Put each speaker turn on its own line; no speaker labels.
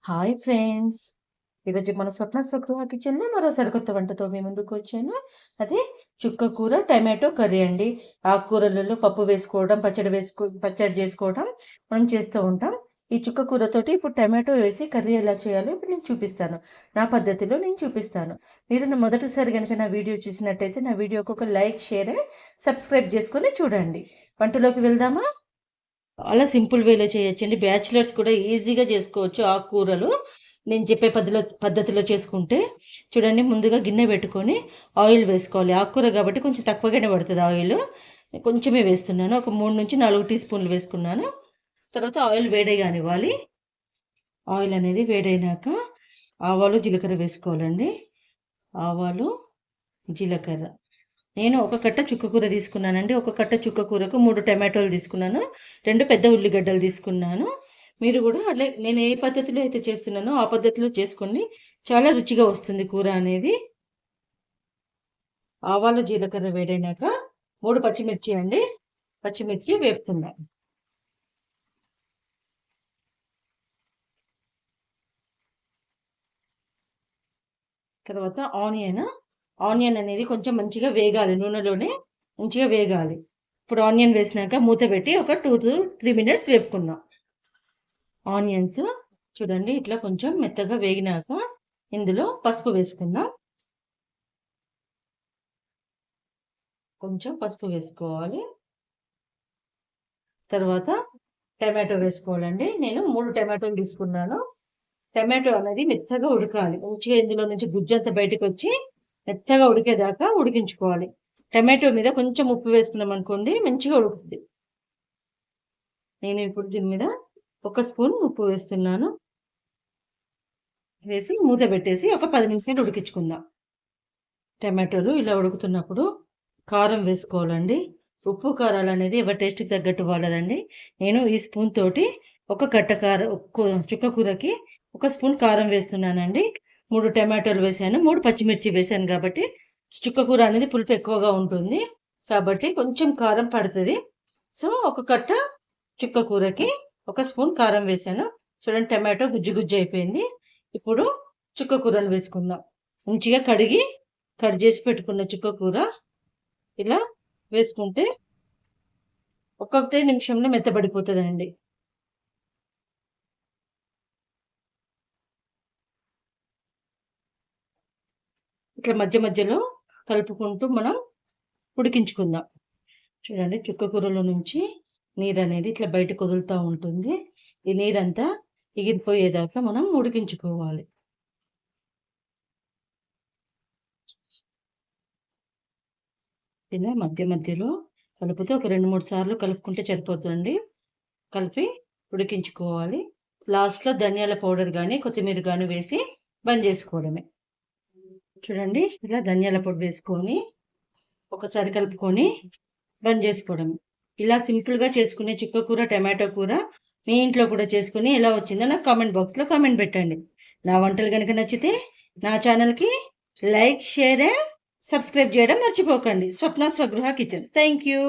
Hi friends. ఈరోజు మన స్వప్న స్వగృహ కిచెన్‌లో మరో సరికొత్త వంటతో మీ ముందుకొచ్చాను. అదే చుక్క కూర, టమాటో కర్రీ అండి. ఆకుకూరలలో పప్పు వేసుకోవడం, పచ్చడి చేసుకోవడం మనం చేస్తూ ఉంటాం. ఈ చుక్క కూరతోటి ఇప్పుడు టమాటో వేసి కర్రీ ఎలా చేయాలో ఇప్పుడు నేను చూపిస్తాను. నా పద్ధతిలో నేను చూపిస్తాను. మీరు మొదటిసారి గనుక నా వీడియో చూసినట్టయితే నా వీడియోకి ఒక లైక్, షేర్ అండ్ సబ్స్క్రైబ్ చేసుకొని చూడండి. వంటలోకి వెళ్దామా? చాలా సింపుల్ వేలో చేయొచ్చండి. బ్యాచిలర్స్ కూడా ఈజీగా చేసుకోవచ్చు ఆకుకూరలు. నేను చెప్పే పద్ధతిలో చేసుకుంటే చూడండి, ముందుగా గిన్నె పెట్టుకొని ఆయిల్ వేసుకోవాలి. ఆకుకూర కాబట్టి కొంచెం తక్కువగానే పడుతుంది ఆయిల్. కొంచెమే వేస్తున్నాను. ఒక 3-4 టీ స్పూన్లు వేసుకున్నాను. తర్వాత ఆయిల్ వేడయ్యనివ్వాలి. ఆయిల్ అనేది వేడైనాక ఆవాలు, జీలకర్ర వేసుకోవాలండి. ఆవాలు, జీలకర్ర. నేను ఒక కట్ట చుక్కకూర తీసుకున్నానండి. ఒక కట్ట చుక్కకూరకు 3 టమాటోలు తీసుకున్నాను. 2 పెద్ద ఉల్లిగడ్డలు తీసుకున్నాను. మీరు కూడా అట్లే నేను ఏ పద్ధతిలో అయితే చేస్తున్నానో ఆ పద్ధతిలో చేసుకోండి. చాలా రుచిగా వస్తుంది కూర అనేది. ఆవాలు, జీలకర్ర వేడైనాక 3 పచ్చిమిర్చి అండి. పచ్చిమిర్చి వేపుకుందాం. తర్వాత ఆనియన్ అనేది కొంచెం మంచిగా వేగాలి. నూనెలోనే మంచిగా వేగాలి. ఇప్పుడు ఆనియన్ వేసినాక మూత పెట్టి ఒక 2-3 మినిట్స్ వేపుకుందాం. ఆనియన్స్ చూడండి ఇట్లా కొంచెం మెత్తగా వేగినాక ఇందులో పసుపు వేసుకుందాం. కొంచెం పసుపు వేసుకోవాలి. తర్వాత టమాటో వేసుకోవాలండి. నేను 3 టమాటోలు తీసుకున్నాను. టమాటో అనేది మెత్తగా ఉడకాలి. మంచిగా ఇందులో నుంచి గుజ్జంతా బయటకు వచ్చి మెత్తగా ఉడికేదాకా ఉడికించుకోవాలి. టమాటో మీద కొంచెం ఉప్పు వేసుకున్నాం అనుకోండి, మంచిగా ఉడుకుతుంది. నేను ఇప్పుడు దీని మీద 1 స్పూన్ ఉప్పు వేస్తున్నాను. వేసి మూత పెట్టేసి ఒక 10 నిమిషాలు ఉడికించుకుందాం. టమాటోలు ఇలా ఉడుకుతున్నప్పుడు కారం వేసుకోవాలండి. ఉప్పు కారాలు అనేది ఎవరి టేస్ట్కి తగ్గట్టు వాడదండి. నేను ఈ స్పూన్ తోటి ఒక కట్ట కారం, చుక్క కూరకి 1 స్పూన్ కారం వేస్తున్నానండి. 3 టమాటోలు వేసాను, 3 పచ్చిమిర్చి వేసాను కాబట్టి చుక్క కూర అనేది పులుపు ఎక్కువగా ఉంటుంది కాబట్టి కొంచెం కారం పడుతుంది. సో ఒక కట్ట చుక్క కూరకి 1 స్పూన్ కారం వేసాను. చూడండి టమాటో గుజ్జు గుజ్జు అయిపోయింది. ఇప్పుడు చుక్క కూరను వేసుకుందాం. మంచిగా కడిగి కట్ చేసి పెట్టుకున్న చుక్క కూర ఇలా వేసుకుంటే ఒక్కొక్కటే నిమిషంలో మెత్తబడిపోతుందండి. ఇట్లా మధ్య మధ్యలో కలుపుకుంటూ మనం ఉడికించుకుందాం. చూడండి చుక్క కూరలో నుంచి నీరు అనేది ఇట్లా బయటకు వదులుతూ ఉంటుంది. ఈ నీరంతా ఎగిరిపోయేదాకా మనం ఉడికించుకోవాలి. ఇలా మధ్య మధ్యలో కలుపుతూ ఒక 2-3 సార్లు కలుపుకుంటే సరిపోతుందండి. కలిపి ఉడికించుకోవాలి. లాస్ట్లో ధనియాల పౌడర్ కానీ కొత్తిమీర కానీ వేసి బంద్ చేసుకోవడమే. చూడండి ఇలా ధనియాల పొడి వేసుకొని ఒకసారి కలుపుకొని బంద్ చేసుకోవడం. ఇలా సింపుల్గా చేసుకునే చుక్క కూర, టమాటో కూర మీ ఇంట్లో కూడా చేసుకుని ఎలా వచ్చిందో నాకు కామెంట్ బాక్స్లో కామెంట్ పెట్టండి. నా వంటలు కనుక నచ్చితే నా ఛానల్కి లైక్, షేర్ అండ్ సబ్స్క్రైబ్ చేయడం మర్చిపోకండి. స్వప్న స్వగృహ కిచెన్. Thank you.